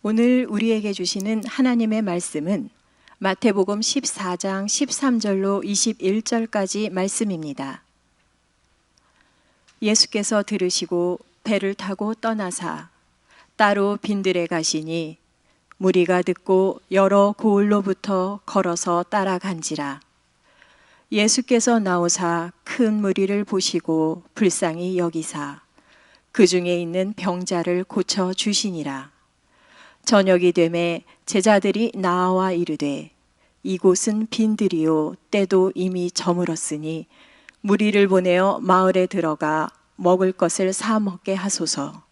오늘 우리에게 주시는 하나님의 말씀은 마태복음 14장 13절로 21절까지 말씀입니다. 예수께서 들으시고 배를 타고 떠나사 따로 빈들에 가시니 무리가 듣고 여러 고을로부터 걸어서 따라간지라. 예수께서 나오사 큰 무리를 보시고 불쌍히 여기사 그 중에 있는 병자를 고쳐 주시니라. 저녁이 되매 제자들이 나와 이르되 이곳은 빈들이요 때도 이미 저물었으니 무리를 보내어 마을에 들어가 먹을 것을 사 먹게 하소서.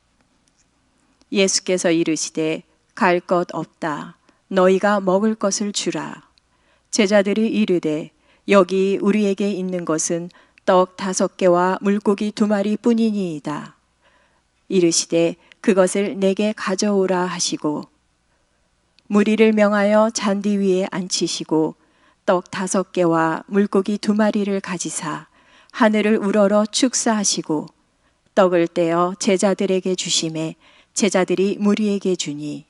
예수께서 이르시되 갈 것 없다. 너희가 먹을 것을 주라. 제자들이 이르되 여기 우리에게 있는 것은 떡 5개와 물고기 2마리 뿐이니이다. 이르시되 그것을 내게 가져오라 하시고 무리를 명하여 잔디 위에 앉히시고 떡 5개와 물고기 2마리를 가지사 하늘을 우러러 축사하시고 떡을 떼어 제자들에게 주시매 제자들이 무리에게 주니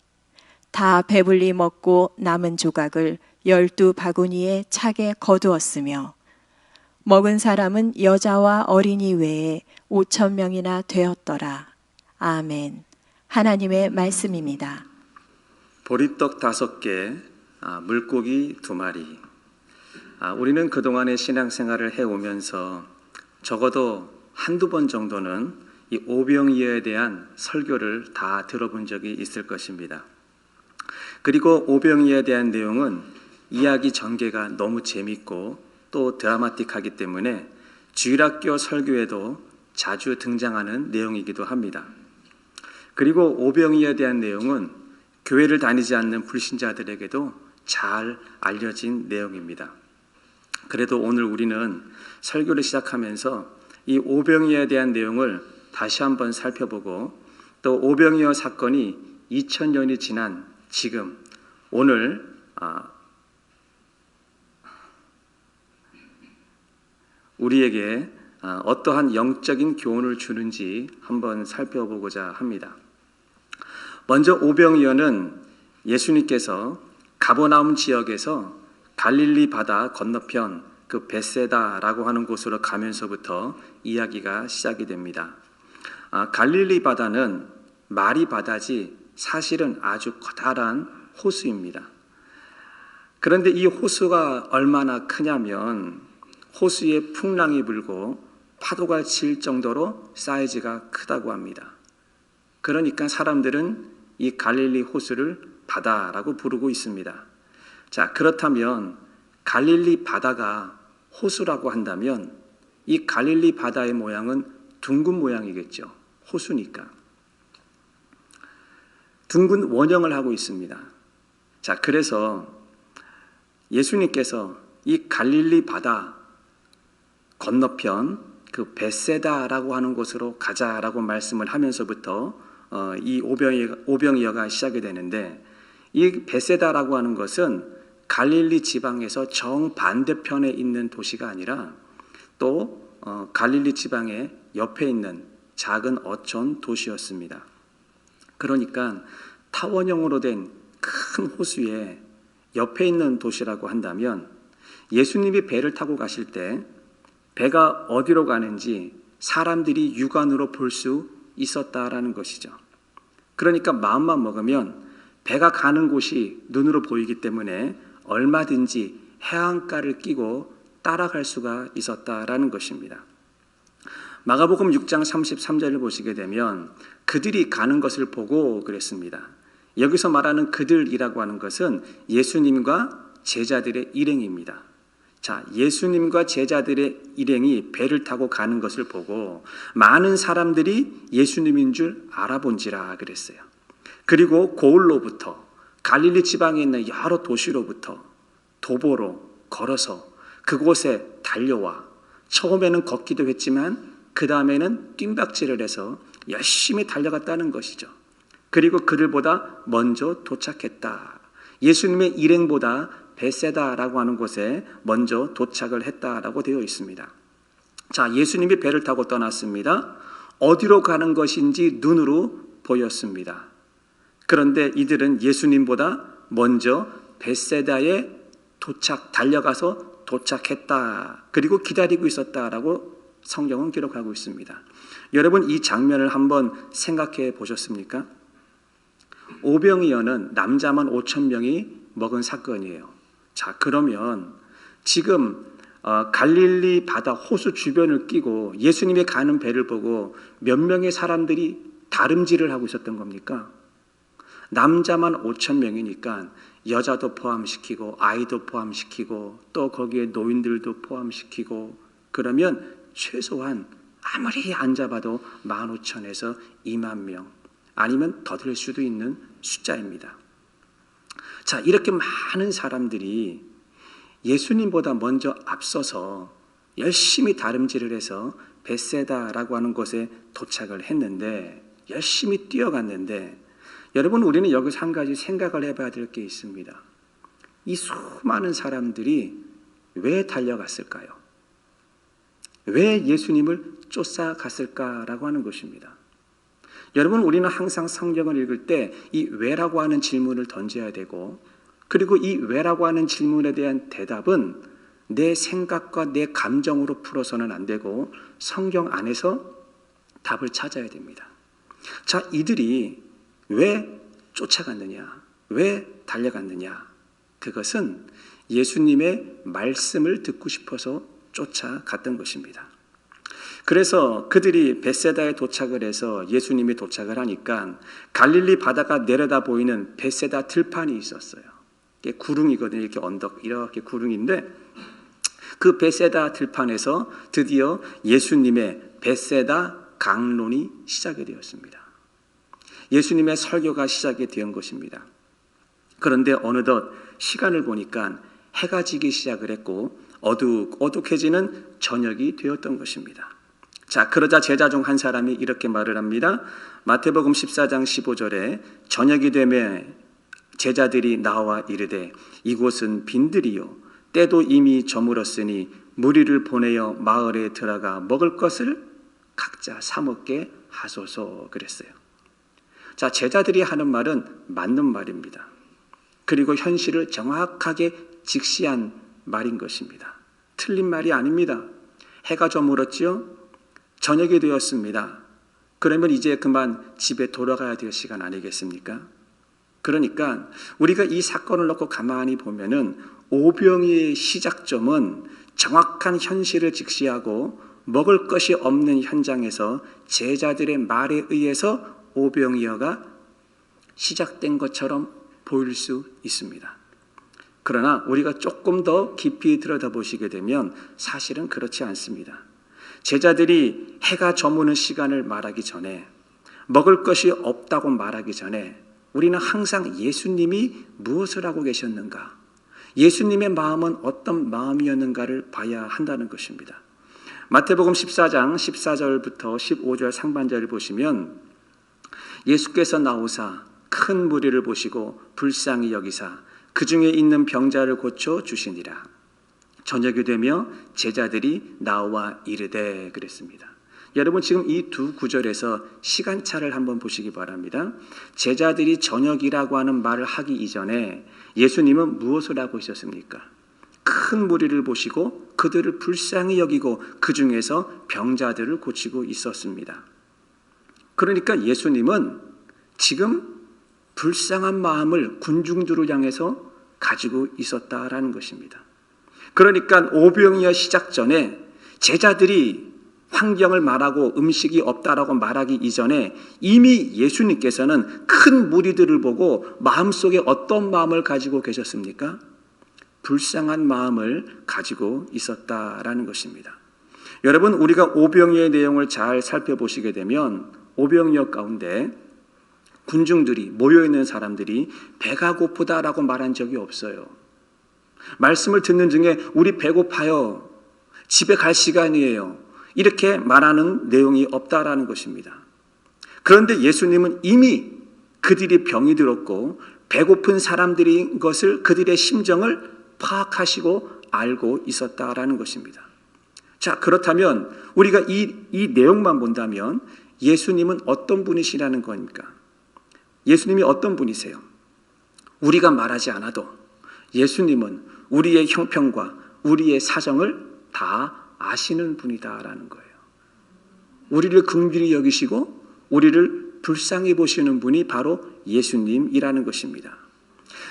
다 배불리 먹고 남은 조각을 12바구니에 차게 거두었으며 먹은 사람은 여자와 어린이 외에 5,000명이나 되었더라. 아멘. 하나님의 말씀입니다. 보리떡 5개, 물고기 2마리. 우리는 그동안의 신앙생활을 해오면서 적어도 한두 번 정도는 이 오병이어에 대한 설교를 다 들어본 적이 있을 것입니다. 그리고 오병이어에 대한 내용은 이야기 전개가 너무 재밌고 또 드라마틱하기 때문에 주일학교 설교에도 자주 등장하는 내용이기도 합니다. 그리고 오병이어에 대한 내용은 교회를 다니지 않는 불신자들에게도 잘 알려진 내용입니다. 그래도 오늘 우리는 설교를 시작하면서 이 오병이어에 대한 내용을 다시 한번 살펴보고 또 오병이어 사건이 2000년이 지난 지금 오늘 우리에게 어떠한 영적인 교훈을 주는지 한번 살펴보고자 합니다. 먼저 오병이어는 예수님께서 가버나움 지역에서 갈릴리 바다 건너편 그 벳세다라고 하는 곳으로 가면서부터 이야기가 시작이 됩니다. 갈릴리 바다는 말이 바다지 사실은 아주 커다란 호수입니다. 그런데 이 호수가 얼마나 크냐면 호수에 풍랑이 불고 파도가 칠 정도로 사이즈가 크다고 합니다. 그러니까 사람들은 이 갈릴리 호수를 바다라고 부르고 있습니다. 자, 그렇다면 갈릴리 바다가 호수라고 한다면 이 갈릴리 바다의 모양은 둥근 모양이겠죠. 호수니까. 둥근 원형을 하고 있습니다. 자, 그래서 예수님께서 이 갈릴리 바다 건너편 그 벳세다라고 하는 곳으로 가자라고 말씀을 하면서부터 이 오병이어가 시작이 되는데 이 벳세다라고 하는 것은 갈릴리 지방에서 정반대편에 있는 도시가 아니라 또 갈릴리 지방의 옆에 있는 작은 어촌 도시였습니다. 그러니까 타원형으로 된 큰 호수의 옆에 있는 도시라고 한다면 예수님이 배를 타고 가실 때 배가 어디로 가는지 사람들이 육안으로 볼 수 있었다라는 것이죠. 그러니까 마음만 먹으면 배가 가는 곳이 눈으로 보이기 때문에 얼마든지 해안가를 끼고 따라갈 수가 있었다라는 것입니다. 마가복음 6장 33절을 보시게 되면 그들이 가는 것을 보고 그랬습니다. 여기서 말하는 그들이라고 하는 것은 예수님과 제자들의 일행입니다. 자, 예수님과 제자들의 일행이 배를 타고 가는 것을 보고 많은 사람들이 예수님인 줄 알아본지라 그랬어요. 그리고 고을로부터 갈릴리 지방에 있는 여러 도시로부터 도보로 걸어서 그곳에 달려와 처음에는 걷기도 했지만 그 다음에는 뜀박질을 해서 열심히 달려갔다는 것이죠. 그리고 그들보다 먼저 도착했다. 예수님의 일행보다 벳세다라고 하는 곳에 먼저 도착을 했다라고 되어 있습니다. 자, 예수님이 배를 타고 떠났습니다. 어디로 가는 것인지 눈으로 보였습니다. 그런데 이들은 예수님보다 먼저 벳세다에 달려가서 도착했다. 그리고 기다리고 있었다라고 성경은 기록하고 있습니다. 여러분, 이 장면을 한번 생각해 보셨습니까? 오병이어는 남자만 5,000명이 먹은 사건이에요. 자, 그러면 지금 갈릴리 바다 호수 주변을 끼고 예수님이 가는 배를 보고 몇 명의 사람들이 다름질을 하고 있었던 겁니까? 남자만 5,000명이니까 여자도 포함시키고 아이도 포함시키고 또 거기에 노인들도 포함시키고 그러면 최소한 아무리 안 잡아도 15,000에서 20,000명 아니면 더 될 수도 있는 숫자입니다. 자, 이렇게 많은 사람들이 예수님보다 먼저 앞서서 열심히 다름질을 해서 벳세다라고 하는 곳에 도착을 했는데 열심히 뛰어갔는데 여러분, 우리는 여기서 한 가지 생각을 해봐야 될 게 있습니다. 이 수많은 사람들이 왜 달려갔을까요? 왜 예수님을 쫓아갔을까라고 하는 것입니다. 여러분, 우리는 항상 성경을 읽을 때 이 왜라고 하는 질문을 던져야 되고 그리고 이 왜라고 하는 질문에 대한 대답은 내 생각과 내 감정으로 풀어서는 안 되고 성경 안에서 답을 찾아야 됩니다. 자, 이들이 왜 쫓아갔느냐? 왜 달려갔느냐? 그것은 예수님의 말씀을 듣고 싶어서 쫓아갔던 것입니다. 그래서 그들이 벳세다에 도착을 해서 예수님이 도착을 하니까 갈릴리 바다가 내려다 보이는 벳세다 들판이 있었어요. 이게 구릉이거든요. 이렇게 언덕, 이렇게 구릉인데 그 벳세다 들판에서 드디어 예수님의 벳세다 강론이 시작이 되었습니다. 예수님의 설교가 시작이 된 것입니다. 그런데 어느덧 시간을 보니까 해가 지기 시작을 했고 어둑어둑해지는 저녁이 되었던 것입니다. 자, 그러자 제자 중 한 사람이 이렇게 말을 합니다. 마태복음 14장 15절에 저녁이 되매 제자들이 나와 이르되 이곳은 빈들이요 때도 이미 저물었으니 무리를 보내어 마을에 들어가 먹을 것을 각자 사 먹게 하소서 그랬어요. 자, 제자들이 하는 말은 맞는 말입니다. 그리고 현실을 정확하게 직시한 말인 것입니다. 틀린 말이 아닙니다. 해가 저물었지요? 저녁이 되었습니다. 그러면 이제 그만 집에 돌아가야 될 시간 아니겠습니까? 그러니까 우리가 이 사건을 놓고 가만히 보면은 오병이의 시작점은 정확한 현실을 직시하고 먹을 것이 없는 현장에서 제자들의 말에 의해서 오병이어가 시작된 것처럼 보일 수 있습니다. 그러나 우리가 조금 더 깊이 들여다보시게 되면 사실은 그렇지 않습니다. 제자들이 해가 저무는 시간을 말하기 전에 먹을 것이 없다고 말하기 전에 우리는 항상 예수님이 무엇을 하고 계셨는가, 예수님의 마음은 어떤 마음이었는가를 봐야 한다는 것입니다. 마태복음 14장 14절부터 15절 상반절을 보시면 예수께서 나오사 큰 무리를 보시고 불쌍히 여기사 그 중에 있는 병자를 고쳐 주시니라. 저녁이 되며 제자들이 나와 이르되 그랬습니다. 여러분, 지금 이 두 구절에서 시간차를 한번 보시기 바랍니다. 제자들이 저녁이라고 하는 말을 하기 이전에 예수님은 무엇을 하고 있었습니까? 큰 무리를 보시고 그들을 불쌍히 여기고 그 중에서 병자들을 고치고 있었습니다. 그러니까 예수님은 지금 불쌍한 마음을 군중들을 향해서 가지고 있었다라는 것입니다. 그러니까 오병이어 시작 전에 제자들이 환경을 말하고 음식이 없다라고 말하기 이전에 이미 예수님께서는 큰 무리들을 보고 마음속에 어떤 마음을 가지고 계셨습니까? 불쌍한 마음을 가지고 있었다라는 것입니다. 여러분, 우리가 오병이어의 내용을 잘 살펴보시게 되면 오병이어 가운데 군중들이 모여있는 사람들이 배가 고프다라고 말한 적이 없어요. 말씀을 듣는 중에 우리 배고파요, 집에 갈 시간이에요, 이렇게 말하는 내용이 없다라는 것입니다. 그런데 예수님은 이미 그들이 병이 들었고 배고픈 사람들인 것을, 그들의 심정을 파악하시고 알고 있었다라는 것입니다. 자, 그렇다면 우리가 이 내용만 본다면 예수님은 어떤 분이시라는 거니까? 예수님이 어떤 분이세요? 우리가 말하지 않아도 예수님은 우리의 형편과 우리의 사정을 다 아시는 분이다라는 거예요. 우리를 긍휼히 여기시고 우리를 불쌍히 보시는 분이 바로 예수님이라는 것입니다.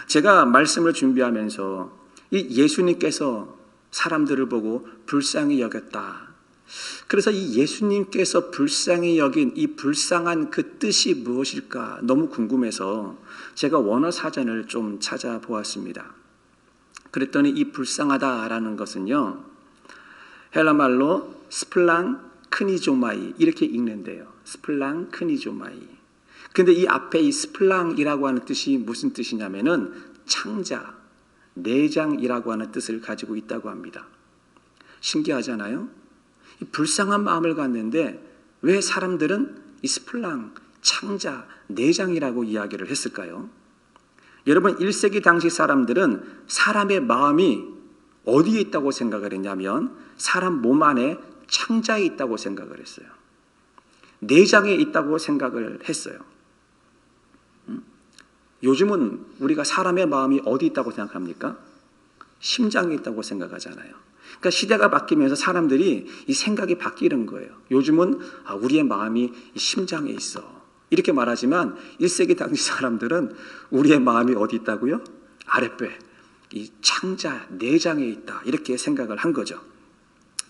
제가 말씀을 준비하면서 이 예수님께서 사람들을 보고 불쌍히 여겼다. 그래서 이 예수님께서 불쌍히 여긴 이 불쌍한 그 뜻이 무엇일까 너무 궁금해서 제가 원어 사전을 좀 찾아보았습니다. 그랬더니 이 불쌍하다라는 것은요, 헬라말로 스플랑 크니조마이 이렇게 읽는데요. 스플랑 크니조마이. 근데 이 앞에 이 스플랑이라고 하는 뜻이 무슨 뜻이냐면은 창자, 내장이라고 하는 뜻을 가지고 있다고 합니다. 신기하잖아요? 이 불쌍한 마음을 갖는데 왜 사람들은 이 스플랑, 창자, 내장이라고 이야기를 했을까요? 여러분 1세기 당시 사람들은 사람의 마음이 어디에 있다고 생각을 했냐면 사람 몸 안에 창자에 있다고 생각을 했어요. 내장에 있다고 생각을 했어요. 요즘은 우리가 사람의 마음이 어디 있다고 생각합니까? 심장에 있다고 생각하잖아요. 그러니까 시대가 바뀌면서 사람들이 이 생각이 바뀌는 거예요. 요즘은 우리의 마음이 심장에 있어. 이렇게 말하지만 1세기 당시 사람들은 우리의 마음이 어디 있다고요? 아랫배, 이 창자, 내장에 있다. 이렇게 생각을 한 거죠.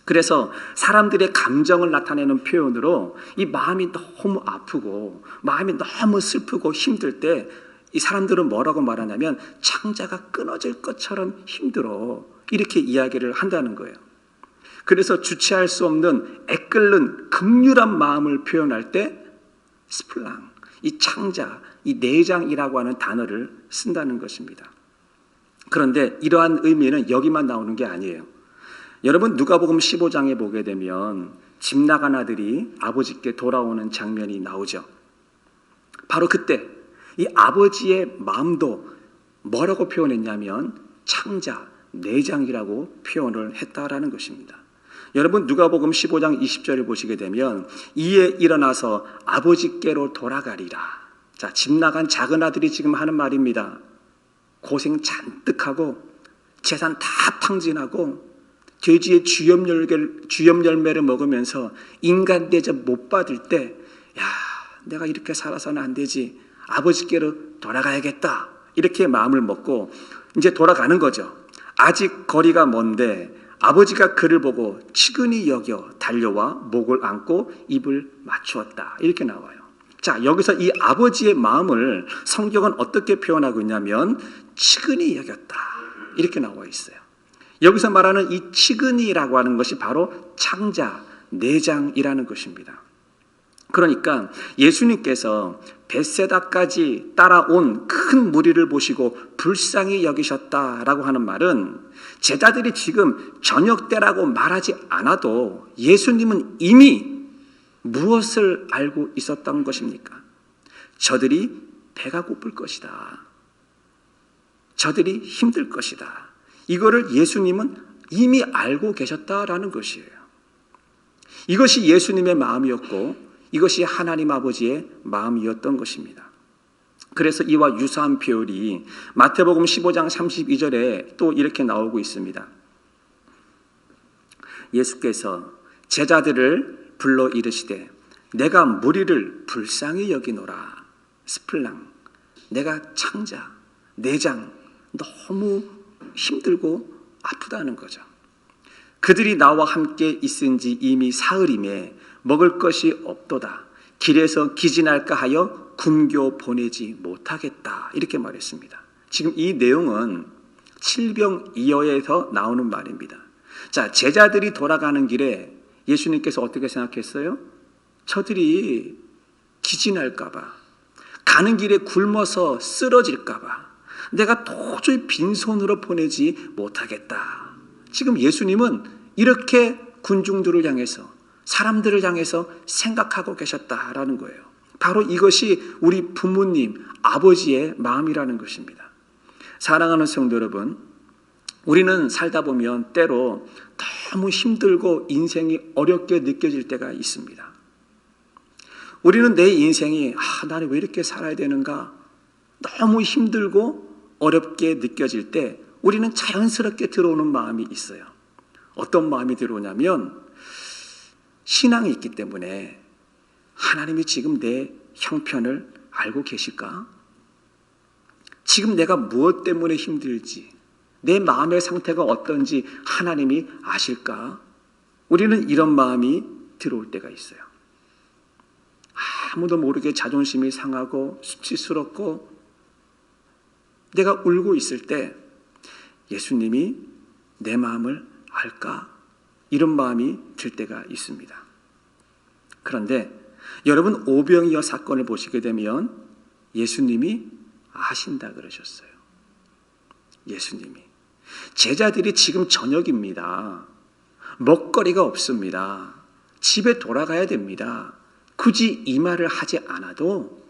그래서 사람들의 감정을 나타내는 표현으로 이 마음이 너무 아프고 마음이 너무 슬프고 힘들 때 이 사람들은 뭐라고 말하냐면 창자가 끊어질 것처럼 힘들어. 이렇게 이야기를 한다는 거예요. 그래서 주체할 수 없는 애끓는 극률한 마음을 표현할 때 스플랑, 이 창자, 이 내장이라고 하는 단어를 쓴다는 것입니다. 그런데 이러한 의미는 여기만 나오는 게 아니에요. 여러분 누가복음 15장에 보게 되면 집 나간 아들이 아버지께 돌아오는 장면이 나오죠. 바로 그때 이 아버지의 마음도 뭐라고 표현했냐면 창자, 내장이라고 표현을 했다라는 것입니다. 여러분 누가복음 15장 20절을 보시게 되면 이에 일어나서 아버지께로 돌아가리라. 자, 집 나간 작은 아들이 지금 하는 말입니다. 고생 잔뜩 하고 재산 다 탕진하고 돼지의 주염 열매를 먹으면서 인간 대접 못 받을 때, 야, 내가 이렇게 살아서는 안 되지. 아버지께로 돌아가야겠다. 이렇게 마음을 먹고 이제 돌아가는 거죠. 아직 거리가 먼데 아버지가 그를 보고 치근히 여겨 달려와 목을 안고 입을 맞추었다. 이렇게 나와요. 자, 여기서 이 아버지의 마음을 성경은 어떻게 표현하고 있냐면 치근히 여겼다. 이렇게 나와 있어요. 여기서 말하는 이 치근이라고 하는 것이 바로 창자, 내장이라는 것입니다. 그러니까 예수님께서 벳세다까지 따라온 큰 무리를 보시고 불쌍히 여기셨다라고 하는 말은 제자들이 지금 저녁 때라고 말하지 않아도 예수님은 이미 무엇을 알고 있었던 것입니까? 저들이 배가 고플 것이다. 저들이 힘들 것이다. 이거를 예수님은 이미 알고 계셨다라는 것이에요. 이것이 예수님의 마음이었고 이것이 하나님 아버지의 마음이었던 것입니다. 그래서 이와 유사한 표현이 마태복음 15장 32절에 또 이렇게 나오고 있습니다. 예수께서 제자들을 불러 이르시되 내가 무리를 불쌍히 여기노라. 스플랑, 내가 창자, 내장 너무 힘들고 아프다는 거죠. 그들이 나와 함께 있은 지 이미 사흘임에 먹을 것이 없도다. 길에서 기진할까 하여 굶겨 보내지 못하겠다. 이렇게 말했습니다. 지금 이 내용은 칠병이어에서 나오는 말입니다. 자, 제자들이 돌아가는 길에 예수님께서 어떻게 생각했어요? 저들이 기진할까 봐, 가는 길에 굶어서 쓰러질까 봐 내가 도저히 빈손으로 보내지 못하겠다. 지금 예수님은 이렇게 군중들을 향해서 사람들을 향해서 생각하고 계셨다라는 거예요. 바로 이것이 우리 부모님, 아버지의 마음이라는 것입니다. 사랑하는 성도 여러분, 우리는 살다 보면 때로 너무 힘들고 인생이 어렵게 느껴질 때가 있습니다. 우리는 내 인생이 나는 왜 이렇게 살아야 되는가 너무 힘들고 어렵게 느껴질 때 우리는 자연스럽게 들어오는 마음이 있어요. 어떤 마음이 들어오냐면 신앙이 있기 때문에 하나님이 지금 내 형편을 알고 계실까? 지금 내가 무엇 때문에 힘들지, 내 마음의 상태가 어떤지 하나님이 아실까? 우리는 이런 마음이 들어올 때가 있어요. 아무도 모르게 자존심이 상하고 수치스럽고 내가 울고 있을 때 예수님이 내 마음을 알까? 이런 마음이 들 때가 있습니다. 그런데 여러분 오병이어 사건을 보시게 되면 예수님이 아신다 그러셨어요. 예수님이. 제자들이 지금 저녁입니다. 먹거리가 없습니다. 집에 돌아가야 됩니다. 굳이 이 말을 하지 않아도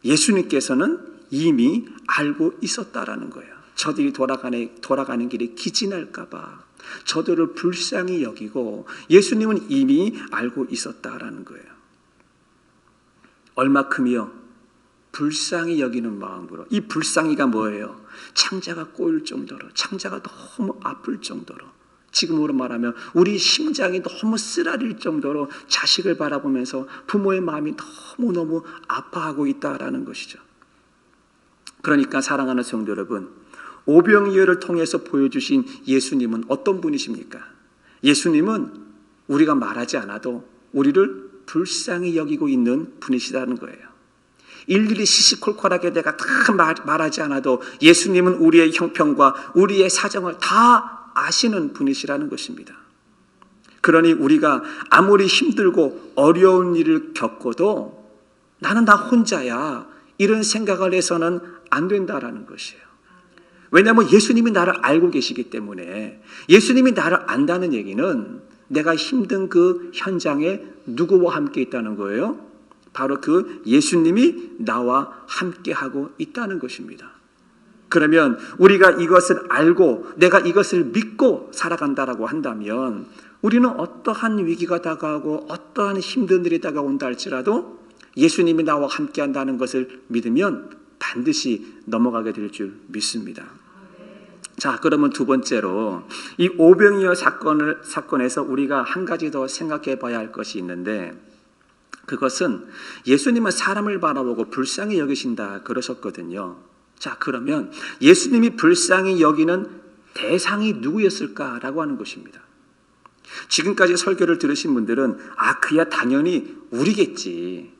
예수님께서는 이미 알고 있었다라는 거예요. 저들이 돌아가는 길이 기진할까 봐 저들을 불쌍히 여기고 예수님은 이미 알고 있었다라는 거예요. 얼마큼이요? 불쌍히 여기는 마음으로. 이 불쌍히가 뭐예요? 창자가 꼬일 정도로, 창자가 너무 아플 정도로, 지금으로 말하면 우리 심장이 너무 쓰라릴 정도로 자식을 바라보면서 부모의 마음이 너무너무 아파하고 있다라는 것이죠. 그러니까 사랑하는 성도 여러분, 오병이어를 통해서 보여주신 예수님은 어떤 분이십니까? 예수님은 우리가 말하지 않아도 우리를 불쌍히 여기고 있는 분이시다는 거예요. 일일이 시시콜콜하게 내가 다 말하지 않아도 예수님은 우리의 형편과 우리의 사정을 다 아시는 분이시라는 것입니다. 그러니 우리가 아무리 힘들고 어려운 일을 겪어도 나는 나 혼자야 이런 생각을 해서는 안 된다라는 것이에요. 왜냐하면 예수님이 나를 알고 계시기 때문에. 예수님이 나를 안다는 얘기는 내가 힘든 그 현장에 누구와 함께 있다는 거예요? 바로 그 예수님이 나와 함께하고 있다는 것입니다. 그러면 우리가 이것을 알고 내가 이것을 믿고 살아간다라고 한다면 우리는 어떠한 위기가 다가오고 어떠한 힘든 일이 다가온다 할지라도 예수님이 나와 함께한다는 것을 믿으면 반드시 넘어가게 될 줄 믿습니다. 자, 그러면 두 번째로 이 오병이어 사건에서 우리가 한 가지 더 생각해 봐야 할 것이 있는데, 그것은 예수님은 사람을 바라보고 불쌍히 여기신다 그러셨거든요. 자, 그러면 예수님이 불쌍히 여기는 대상이 누구였을까라고 하는 것입니다. 지금까지 설교를 들으신 분들은 그야 당연히 우리겠지,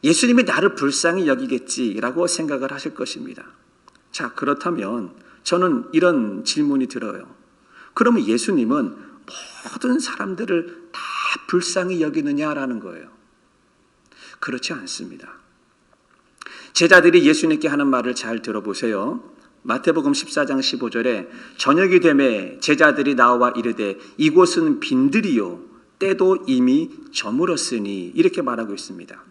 예수님이 나를 불쌍히 여기겠지라고 생각을 하실 것입니다. 자, 그렇다면 저는 이런 질문이 들어요. 그러면 예수님은 모든 사람들을 다 불쌍히 여기느냐라는 거예요. 그렇지 않습니다. 제자들이 예수님께 하는 말을 잘 들어보세요. 마태복음 14장 15절에 저녁이 되매 제자들이 나와 이르되 이곳은 빈들이요 때도 이미 저물었으니, 이렇게 말하고 있습니다.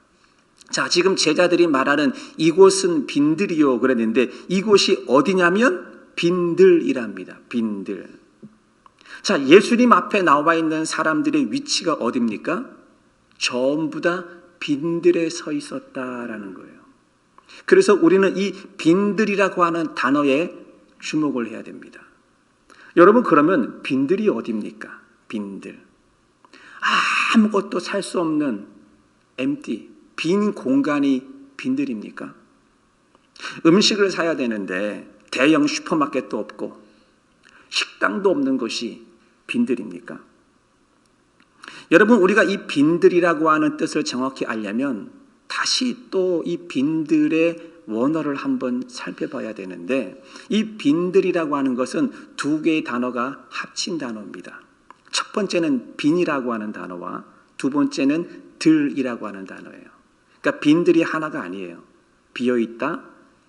자, 지금 제자들이 말하는 이곳은 빈들이요 그랬는데 이곳이 어디냐면 빈들이랍니다. 빈들. 자, 예수님 앞에 나와 있는 사람들의 위치가 어디입니까? 전부 다 빈들에 서 있었다라는 거예요. 그래서 우리는 이 빈들이라고 하는 단어에 주목을 해야 됩니다. 여러분, 그러면 빈들이 어디입니까? 빈들. 아무것도 살 수 없는 empty, 빈 공간이 빈들입니까? 음식을 사야 되는데 대형 슈퍼마켓도 없고 식당도 없는 것이 빈들입니까? 여러분, 우리가 이 빈들이라고 하는 뜻을 정확히 알려면 다시 또 이 빈들의 원어를 한번 살펴봐야 되는데, 이 빈들이라고 하는 것은 두 개의 단어가 합친 단어입니다. 첫 번째는 빈이라고 하는 단어와 두 번째는 들이라고 하는 단어예요. 그러니까 빈들이 하나가 아니에요. 비어있다,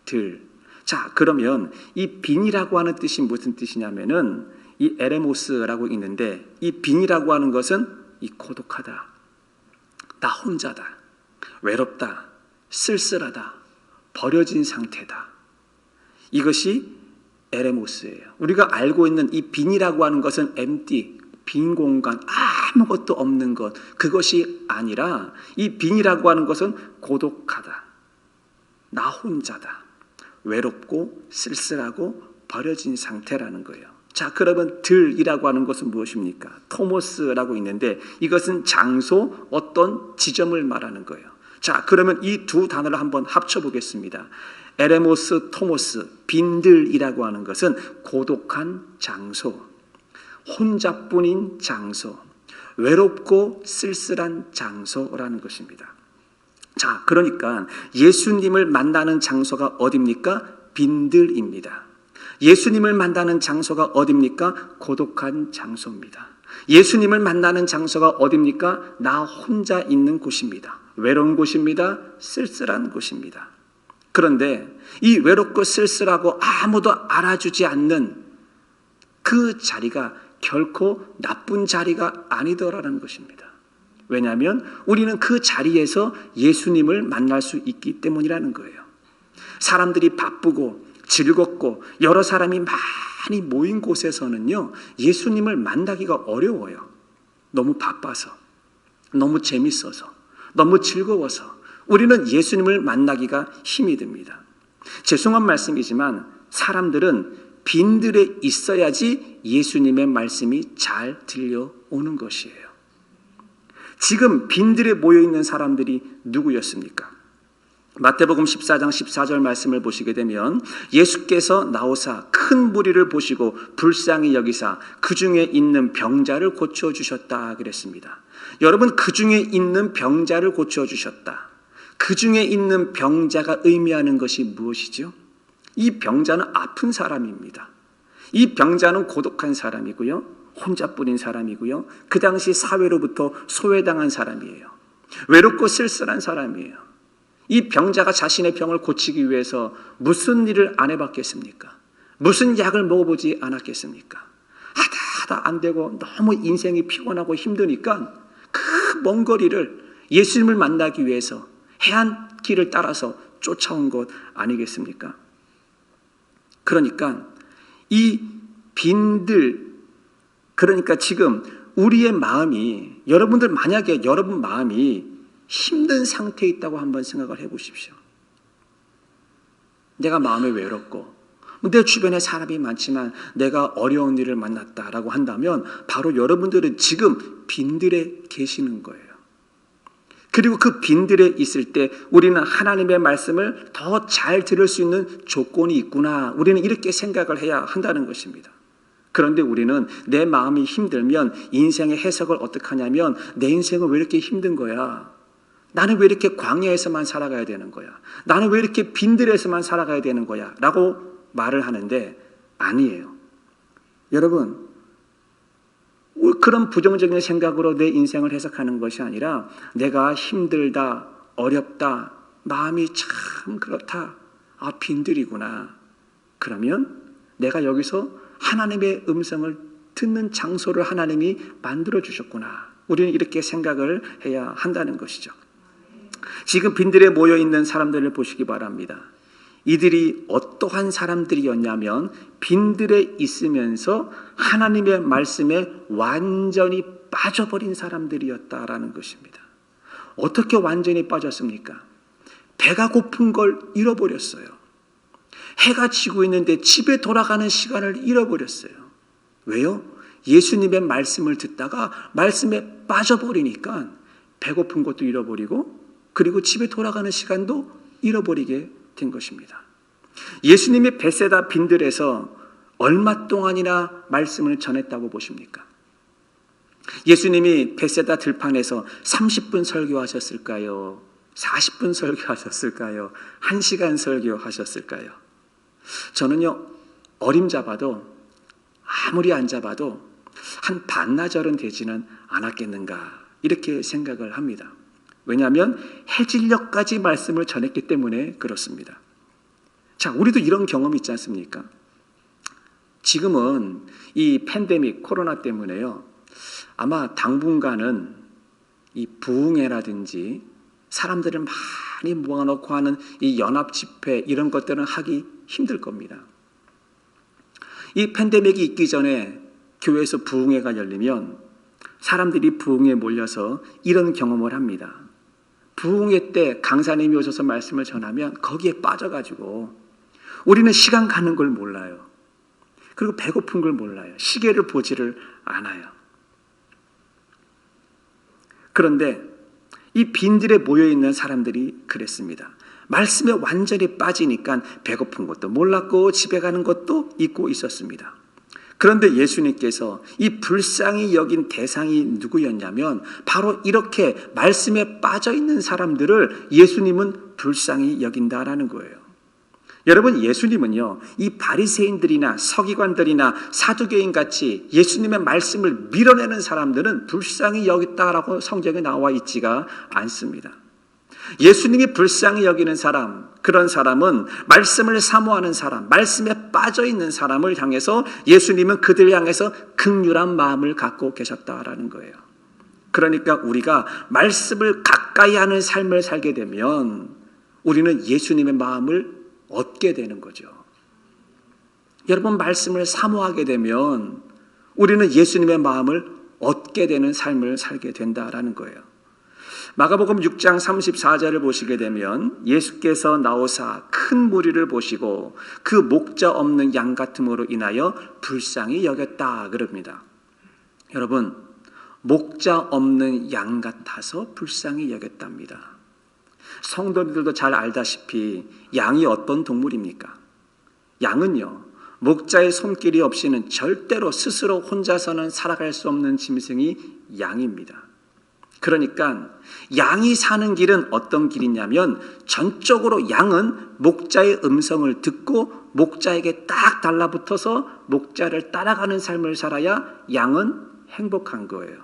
들. 자, 그러면 이 빈이라고 하는 뜻이 무슨 뜻이냐면은 이 에레모스라고 있는데, 이 빈이라고 하는 것은 이 고독하다, 나 혼자다, 외롭다, 쓸쓸하다, 버려진 상태다. 이것이 에레모스예요. 우리가 알고 있는 이 빈이라고 하는 것은 empty, 빈 공간, 아무것도 없는 것, 그것이 아니라 이 빈이라고 하는 것은 고독하다, 나 혼자다, 외롭고 쓸쓸하고 버려진 상태라는 거예요. 자, 그러면 들이라고 하는 것은 무엇입니까? 토모스라고 있는데 이것은 장소, 어떤 지점을 말하는 거예요. 자, 그러면 이 두 단어를 한번 합쳐보겠습니다. 에레모스, 토모스, 빈들이라고 하는 것은 고독한 장소, 혼자뿐인 장소, 외롭고 쓸쓸한 장소라는 것입니다. 자, 그러니까 예수님을 만나는 장소가 어디입니까? 빈들입니다. 예수님을 만나는 장소가 어디입니까? 고독한 장소입니다. 예수님을 만나는 장소가 어디입니까? 나 혼자 있는 곳입니다. 외로운 곳입니다. 쓸쓸한 곳입니다. 그런데 이 외롭고 쓸쓸하고 아무도 알아주지 않는 그 자리가 결코 나쁜 자리가 아니더라는 것입니다. 왜냐하면 우리는 그 자리에서 예수님을 만날 수 있기 때문이라는 거예요. 사람들이 바쁘고 즐겁고 여러 사람이 많이 모인 곳에서는요, 예수님을 만나기가 어려워요. 너무 바빠서, 너무 재밌어서, 너무 즐거워서 우리는 예수님을 만나기가 힘이 듭니다. 죄송한 말씀이지만 사람들은 빈들에 있어야지 예수님의 말씀이 잘 들려오는 것이에요. 지금 빈들에 모여있는 사람들이 누구였습니까? 마태복음 14장 14절 말씀을 보시게 되면 예수께서 나오사 큰 무리를 보시고 불쌍히 여기사 그 중에 있는 병자를 고쳐주셨다 그랬습니다. 여러분, 그 중에 있는 병자를 고쳐주셨다. 그 중에 있는 병자가 의미하는 것이 무엇이죠? 이 병자는 아픈 사람입니다. 이 병자는 고독한 사람이고요, 혼자뿐인 사람이고요, 그 당시 사회로부터 소외당한 사람이에요. 외롭고 쓸쓸한 사람이에요. 이 병자가 자신의 병을 고치기 위해서 무슨 일을 안 해봤겠습니까? 무슨 약을 먹어보지 않았겠습니까? 하다 안 되고 너무 인생이 피곤하고 힘드니까 그 먼 거리를 예수님을 만나기 위해서 해안길을 따라서 쫓아온 것 아니겠습니까? 그러니까 이 빈들, 그러니까 지금 우리의 마음이, 여러분들 만약에 여러분 마음이 힘든 상태에 있다고 한번 생각을 해보십시오. 내가 마음이 외롭고 내 주변에 사람이 많지만 내가 어려운 일을 만났다라고 한다면 바로 여러분들은 지금 빈들에 계시는 거예요. 그리고 그 빈들에 있을 때 우리는 하나님의 말씀을 더 잘 들을 수 있는 조건이 있구나, 우리는 이렇게 생각을 해야 한다는 것입니다. 그런데 우리는 내 마음이 힘들면 인생의 해석을 어떻게 하냐면, 내 인생은 왜 이렇게 힘든 거야? 나는 왜 이렇게 광야에서만 살아가야 되는 거야? 나는 왜 이렇게 빈들에서만 살아가야 되는 거야? 라고 말을 하는데 아니에요. 여러분, 그런 부정적인 생각으로 내 인생을 해석하는 것이 아니라 내가 힘들다, 어렵다, 마음이 참 그렇다, 빈들이구나. 그러면 내가 여기서 하나님의 음성을 듣는 장소를 하나님이 만들어 주셨구나. 우리는 이렇게 생각을 해야 한다는 것이죠. 지금 빈들에 모여 있는 사람들을 보시기 바랍니다. 이들이 어떠한 사람들이었냐면 빈들에 있으면서 하나님의 말씀에 완전히 빠져버린 사람들이었다라는 것입니다. 어떻게 완전히 빠졌습니까? 배가 고픈 걸 잃어버렸어요. 해가 지고 있는데 집에 돌아가는 시간을 잃어버렸어요. 왜요? 예수님의 말씀을 듣다가 말씀에 빠져버리니까 배고픈 것도 잃어버리고, 그리고 집에 돌아가는 시간도 잃어버리게 된 것입니다. 예수님이 베세다 빈들에서 얼마 동안이나 말씀을 전했다고 보십니까? 예수님이 베세다 들판에서 30분 설교하셨을까요? 40분 설교하셨을까요? 1시간 설교하셨을까요? 저는요, 어림잡아도, 아무리 안 잡아도 한 반나절은 되지는 않았겠는가, 이렇게 생각을 합니다. 왜냐하면 해질녘까지 말씀을 전했기 때문에 그렇습니다. 자, 우리도 이런 경험이 있지 않습니까? 지금은 이 팬데믹, 코로나 때문에요, 아마 당분간은 이 부흥회라든지 사람들을 많이 모아놓고 하는 이 연합 집회, 이런 것들은 하기 힘들 겁니다. 이 팬데믹이 있기 전에 교회에서 부흥회가 열리면 사람들이 부흥회에 몰려서 이런 경험을 합니다. 부흥회 때 강사님이 오셔서 말씀을 전하면 거기에 빠져가지고 우리는 시간 가는 걸 몰라요. 그리고 배고픈 걸 몰라요. 시계를 보지를 않아요. 그런데 이 빈들에 모여있는 사람들이 그랬습니다. 말씀에 완전히 빠지니까 배고픈 것도 몰랐고 집에 가는 것도 잊고 있었습니다. 그런데 예수님께서 이 불쌍히 여긴 대상이 누구였냐면 바로 이렇게 말씀에 빠져있는 사람들을 예수님은 불쌍히 여긴다라는 거예요. 여러분, 예수님은요, 이 바리새인들이나 서기관들이나 사두개인 같이 예수님의 말씀을 밀어내는 사람들은 불쌍히 여겼다라고 성경에 나와 있지가 않습니다. 예수님이 불쌍히 여기는 사람, 그런 사람은 말씀을 사모하는 사람, 말씀에 빠져있는 사람을 향해서 예수님은 그들을 향해서 긍휼한 마음을 갖고 계셨다라는 거예요. 그러니까 우리가 말씀을 가까이 하는 삶을 살게 되면 우리는 예수님의 마음을 얻게 되는 거죠. 여러분, 말씀을 사모하게 되면 우리는 예수님의 마음을 얻게 되는 삶을 살게 된다라는 거예요. 마가복음 6장 34절을 보시게 되면 예수께서 나오사 큰 무리를 보시고 그 목자 없는 양 같음으로 인하여 불쌍히 여겼다 그럽니다. 여러분, 목자 없는 양 같아서 불쌍히 여겼답니다. 성도들도 잘 알다시피 양이 어떤 동물입니까? 양은요, 목자의 손길이 없이는 절대로 스스로 혼자서는 살아갈 수 없는 짐승이 양입니다. 그러니까 양이 사는 길은 어떤 길이냐면 전적으로 양은 목자의 음성을 듣고 목자에게 딱 달라붙어서 목자를 따라가는 삶을 살아야 양은 행복한 거예요.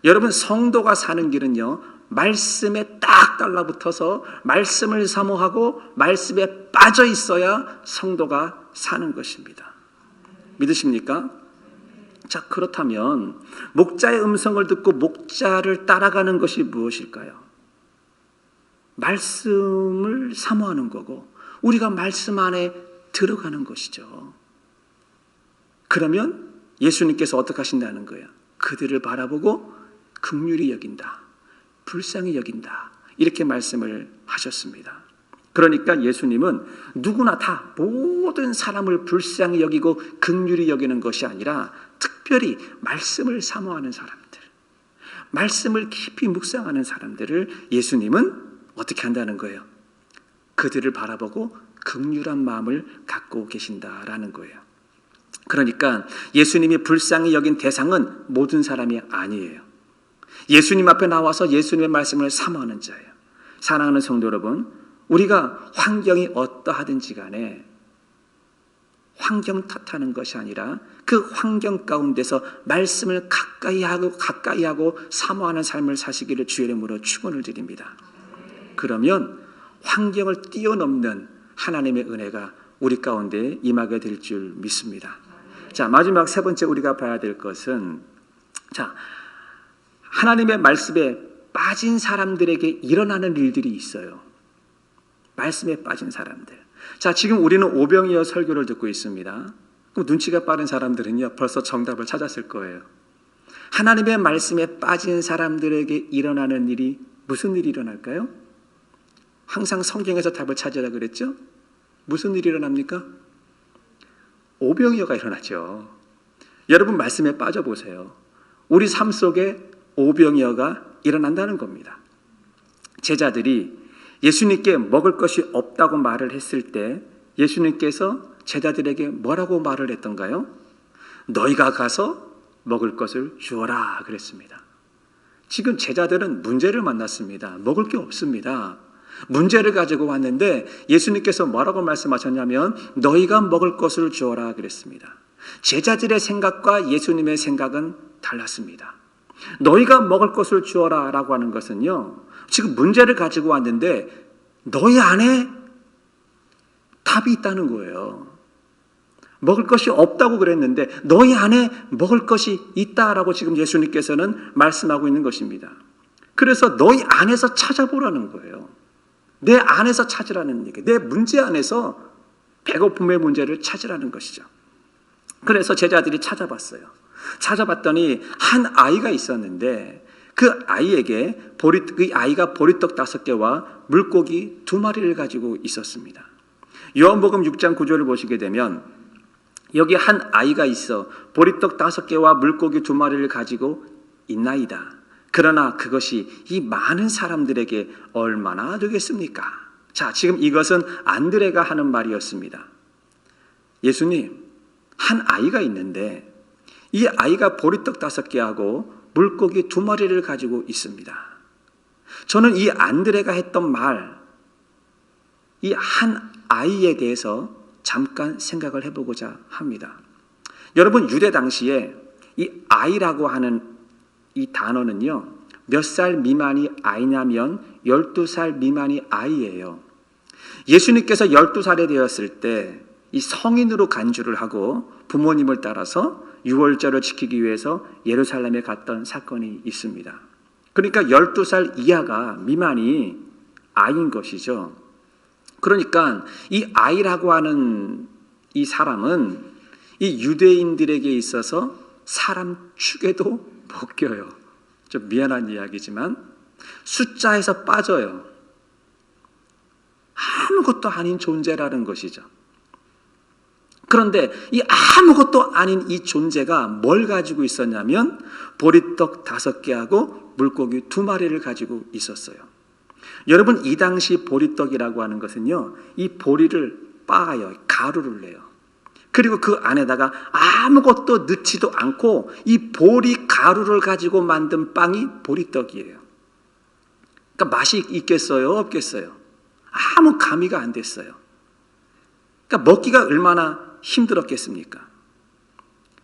여러분, 성도가 사는 길은요, 말씀에 딱 달라붙어서 말씀을 사모하고 말씀에 빠져 있어야 성도가 사는 것입니다. 믿으십니까? 자, 그렇다면 목자의 음성을 듣고 목자를 따라가는 것이 무엇일까요? 말씀을 사모하는 거고 우리가 말씀 안에 들어가는 것이죠. 그러면 예수님께서 어떻게 하신다는 거예요? 그들을 바라보고 긍휼히 여긴다, 불쌍히 여긴다, 이렇게 말씀을 하셨습니다. 그러니까 예수님은 누구나 다 모든 사람을 불쌍히 여기고 긍휼히 여기는 것이 아니라 특별히 말씀을 사모하는 사람들, 말씀을 깊이 묵상하는 사람들을 예수님은 어떻게 한다는 거예요? 그들을 바라보고 긍휼한 마음을 갖고 계신다라는 거예요. 그러니까 예수님이 불쌍히 여긴 대상은 모든 사람이 아니에요. 예수님 앞에 나와서 예수님의 말씀을 사모하는 자예요. 사랑하는 성도 여러분, 우리가 환경이 어떠하든지 간에 환경 탓하는 것이 아니라 그 환경 가운데서 말씀을 가까이 하고 사모하는 삶을 사시기를 주의 이름으로 축원을 드립니다. 그러면 환경을 뛰어넘는 하나님의 은혜가 우리 가운데 임하게 될 줄 믿습니다. 자, 마지막 세 번째 우리가 봐야 될 것은, 자, 하나님의 말씀에 빠진 사람들에게 일어나는 일들이 있어요. 말씀에 빠진 사람들. 자, 지금 우리는 오병이어 설교를 듣고 있습니다. 그럼 눈치가 빠른 사람들은요, 벌써 정답을 찾았을 거예요. 하나님의 말씀에 빠진 사람들에게 일어나는 일이 무슨 일이 일어날까요? 항상 성경에서 답을 찾으라 그랬죠? 무슨 일이 일어납니까? 오병이어가 일어나죠. 여러분, 말씀에 빠져보세요. 우리 삶 속에 오병이어가 일어난다는 겁니다. 제자들이 예수님께 먹을 것이 없다고 말을 했을 때 예수님께서 제자들에게 뭐라고 말을 했던가요? 너희가 가서 먹을 것을 주어라 그랬습니다. 지금 제자들은 문제를 만났습니다. 먹을 게 없습니다. 문제를 가지고 왔는데 예수님께서 뭐라고 말씀하셨냐면 너희가 먹을 것을 주어라 그랬습니다. 제자들의 생각과 예수님의 생각은 달랐습니다. 너희가 먹을 것을 주어라 라고 하는 것은요, 지금 문제를 가지고 왔는데 너희 안에 답이 있다는 거예요. 먹을 것이 없다고 그랬는데 너희 안에 먹을 것이 있다라고 지금 예수님께서는 말씀하고 있는 것입니다. 그래서 너희 안에서 찾아보라는 거예요. 내 안에서 찾으라는 얘기, 내 문제 안에서 배고픔의 문제를 찾으라는 것이죠. 그래서 제자들이 찾아봤어요. 찾아봤더니 한 아이가 있었는데 그 아이가 보리떡 5개와 물고기 2마리를 가지고 있었습니다. 요한복음 6장 9절을 보시게 되면 여기 한 아이가 있어 보리떡 5개와 물고기 2마리를 가지고 있나이다. 그러나 그것이 이 많은 사람들에게 얼마나 되겠습니까? 자, 지금 이것은 안드레가 하는 말이었습니다. 예수님, 한 아이가 있는데 이 아이가 보리떡 5개하고 물고기 2마리를 가지고 있습니다. 저는 이 안드레가 했던 말, 이 한 아이에 대해서 잠깐 생각을 해보고자 합니다. 여러분, 유대 당시에 이 아이라고 하는 이 단어는요, 몇 살 미만이 아이냐면 12살 미만이 아이예요. 예수님께서 12살이 되었을 때 이 성인으로 간주를 하고 부모님을 따라서 유월절을 지키기 위해서 예루살렘에 갔던 사건이 있습니다. 그러니까 12살 이하가 미만이 아이인 것이죠. 그러니까 이 아이라고 하는 이 사람은 이 유대인들에게 있어서 사람 축에도 못 껴요. 좀 미안한 이야기지만 숫자에서 빠져요. 아무것도 아닌 존재라는 것이죠. 그런데 이 아무것도 아닌 이 존재가 뭘 가지고 있었냐면 보리떡 5개하고 물고기 2마리를 가지고 있었어요. 여러분, 이 당시 보리떡이라고 하는 것은요, 이 보리를 빻아요. 가루를 내요. 그리고 그 안에다가 아무것도 넣지도 않고 이 보리 가루를 가지고 만든 빵이 보리떡이에요. 그러니까 맛이 있겠어요? 없겠어요? 아무 가미가 안 됐어요. 그러니까 먹기가 얼마나 힘들었겠습니까?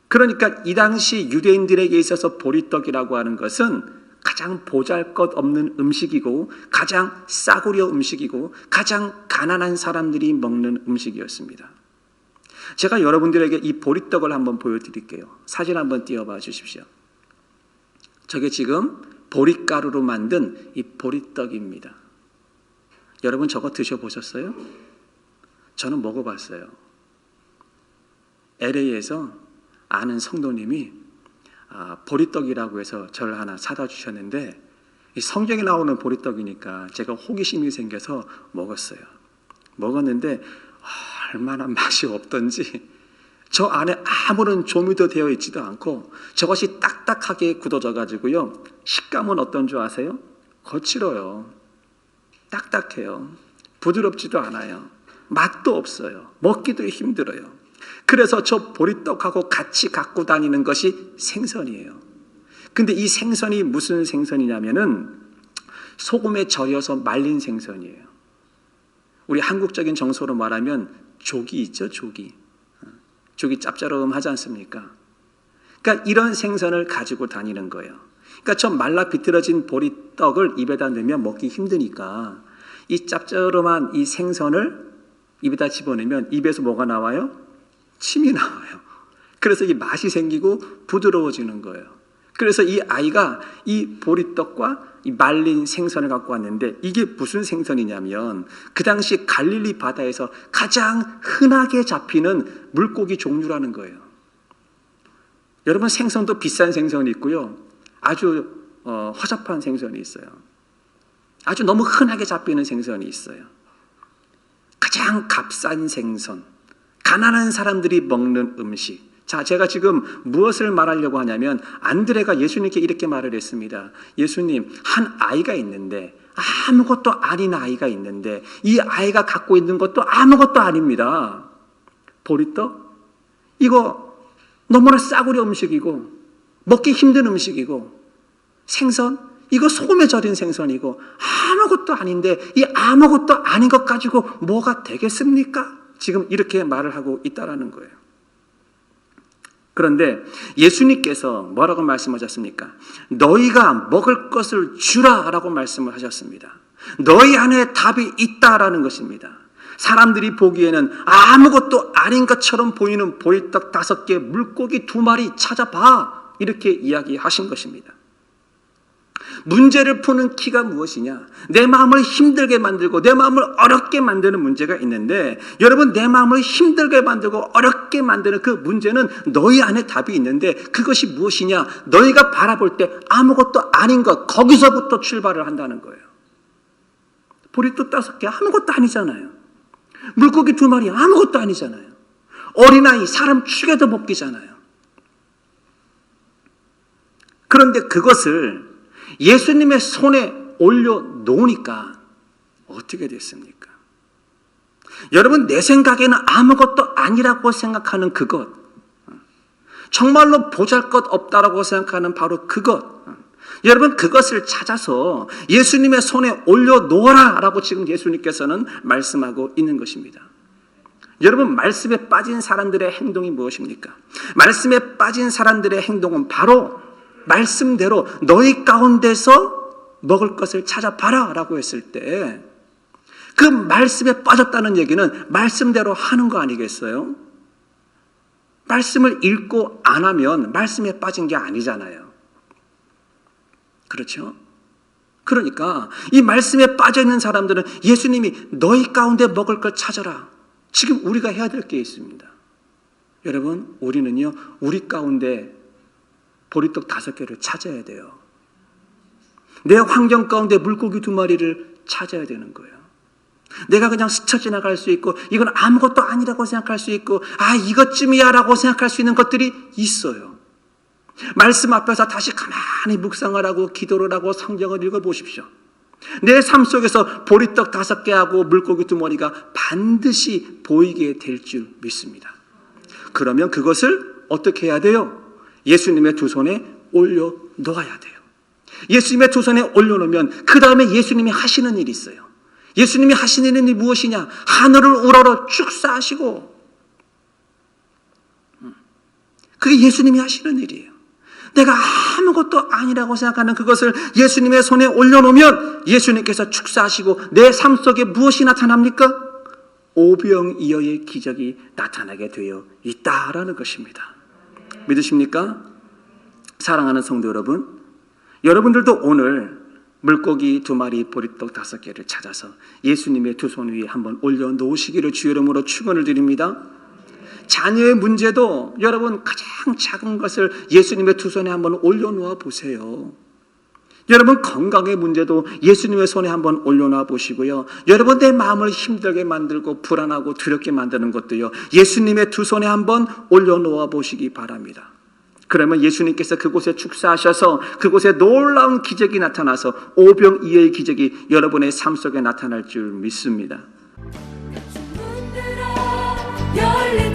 그러니까 이 당시 유대인들에게 있어서 보리떡이라고 하는 것은 가장 보잘것없는 음식이고 가장 싸구려 음식이고 가장 가난한 사람들이 먹는 음식이었습니다. 제가 여러분들에게 이 보리떡을 한번 보여드릴게요. 사진 한번 띄워봐 주십시오. 저게 지금 보리가루로 만든 이 보리떡입니다. 여러분, 저거 드셔보셨어요? 저는 먹어봤어요. LA에서 아는 성도님이 보리떡이라고 해서 저를 하나 사다 주셨는데 이 성경에 나오는 보리떡이니까 제가 호기심이 생겨서 먹었어요. 먹었는데 얼마나 맛이 없던지 저 안에 아무런 조미도 되어 있지도 않고 저것이 딱딱하게 굳어져 가지고요. 식감은 어떤 줄 아세요? 거칠어요. 딱딱해요. 부드럽지도 않아요. 맛도 없어요. 먹기도 힘들어요. 그래서 저 보리떡하고 같이 갖고 다니는 것이 생선이에요. 근데 이 생선이 무슨 생선이냐면은 소금에 절여서 말린 생선이에요. 우리 한국적인 정서로 말하면 조기 있죠, 조기. 조기 짭짤하지 않습니까? 그러니까 이런 생선을 가지고 다니는 거예요. 그러니까 저 말라 비틀어진 보리떡을 입에다 넣으면 먹기 힘드니까 이 짭짤한 이 생선을 입에다 집어넣으면 입에서 뭐가 나와요? 침이 나와요. 그래서 이 맛이 생기고 부드러워지는 거예요. 그래서 이 아이가 이 보리떡과 이 말린 생선을 갖고 왔는데 이게 무슨 생선이냐면 그 당시 갈릴리 바다에서 가장 흔하게 잡히는 물고기 종류라는 거예요. 여러분, 생선도 비싼 생선이 있고요. 아주 허접한 생선이 있어요. 아주 너무 흔하게 잡히는 생선이 있어요. 가장 값싼 생선, 가난한 사람들이 먹는 음식. 자, 제가 지금 무엇을 말하려고 하냐면 안드레가 예수님께 이렇게 말을 했습니다. 예수님, 한 아이가 있는데 아무것도 아닌 아이가 있는데 이 아이가 갖고 있는 것도 아무것도 아닙니다. 보리떡? 이거 너무나 싸구려 음식이고 먹기 힘든 음식이고 생선? 이거 소금에 절인 생선이고 아무것도 아닌데 이 아무것도 아닌 것 가지고 뭐가 되겠습니까? 지금 이렇게 말을 하고 있다라는 거예요. 그런데 예수님께서 뭐라고 말씀하셨습니까? 너희가 먹을 것을 주라라고 말씀을 하셨습니다. 너희 안에 답이 있다라는 것입니다. 사람들이 보기에는 아무것도 아닌 것처럼 보이는 보리떡 5개, 물고기 2마리 찾아봐, 이렇게 이야기하신 것입니다. 문제를 푸는 키가 무엇이냐? 내 마음을 힘들게 만들고 내 마음을 어렵게 만드는 문제가 있는데, 여러분, 내 마음을 힘들게 만들고 어렵게 만드는 그 문제는 너희 안에 답이 있는데, 그것이 무엇이냐? 너희가 바라볼 때 아무것도 아닌 것, 거기서부터 출발을 한다는 거예요. 보리떡 5개 아무것도 아니잖아요. 물고기 2마리 아무것도 아니잖아요. 어린아이 사람 죽여도 먹기잖아요. 그런데 그것을 예수님의 손에 올려놓으니까 어떻게 됐습니까? 여러분, 내 생각에는 아무것도 아니라고 생각하는 그것, 정말로 보잘것없다라고 생각하는 바로 그것, 여러분, 그것을 찾아서 예수님의 손에 올려놓아라 라고 지금 예수님께서는 말씀하고 있는 것입니다. 여러분, 말씀에 빠진 사람들의 행동이 무엇입니까? 말씀에 빠진 사람들의 행동은 바로 말씀대로 너희 가운데서 먹을 것을 찾아봐라 라고 했을 때, 그 말씀에 빠졌다는 얘기는 말씀대로 하는 거 아니겠어요? 말씀을 읽고 안 하면 말씀에 빠진 게 아니잖아요. 그렇죠? 그러니까 이 말씀에 빠져있는 사람들은 예수님이 너희 가운데 먹을 걸 찾아라, 지금 우리가 해야 될 게 있습니다. 여러분, 우리는요, 우리 가운데 보리떡 5개를 찾아야 돼요. 내 환경 가운데 물고기 2마리를 찾아야 되는 거예요. 내가 그냥 스쳐 지나갈 수 있고, 이건 아무것도 아니라고 생각할 수 있고, 아, 이것쯤이야 라고 생각할 수 있는 것들이 있어요. 말씀 앞에서 다시 가만히 묵상을 하고 기도를 하고 성경을 읽어보십시오. 내 삶 속에서 보리떡 5개하고 물고기 2마리가 반드시 보이게 될 줄 믿습니다. 그러면 그것을 어떻게 해야 돼요? 예수님의 2 손에 올려놓아야 돼요. 예수님의 2 손에 올려놓으면 그 다음에 예수님이 하시는 일이 있어요. 예수님이 하시는 일이 무엇이냐? 하늘을 우러러 축사하시고, 그게 예수님이 하시는 일이에요. 내가 아무것도 아니라고 생각하는 그것을 예수님의 손에 올려놓으면 예수님께서 축사하시고, 내 삶 속에 무엇이 나타납니까? 오병이어의 기적이 나타나게 되어 있다라는 것입니다. 믿으십니까? 사랑하는 성도 여러분, 여러분들도 오늘 물고기 2마리, 보리떡 5개를 찾아서 예수님의 2 손 위에 한번 올려놓으시기를 주 이름으로 축원을 드립니다. 자녀의 문제도 여러분, 가장 작은 것을 예수님의 2 손에 한번 올려놓아 보세요. 여러분, 건강의 문제도 예수님의 손에 한번 올려놔 보시고요. 여러분, 내 마음을 힘들게 만들고 불안하고 두렵게 만드는 것도요, 예수님의 2 손에 한번 올려놓아 보시기 바랍니다. 그러면 예수님께서 그곳에 축사하셔서 그곳에 놀라운 기적이 나타나서 오병이어의 기적이 여러분의 삶 속에 나타날 줄 믿습니다. 열린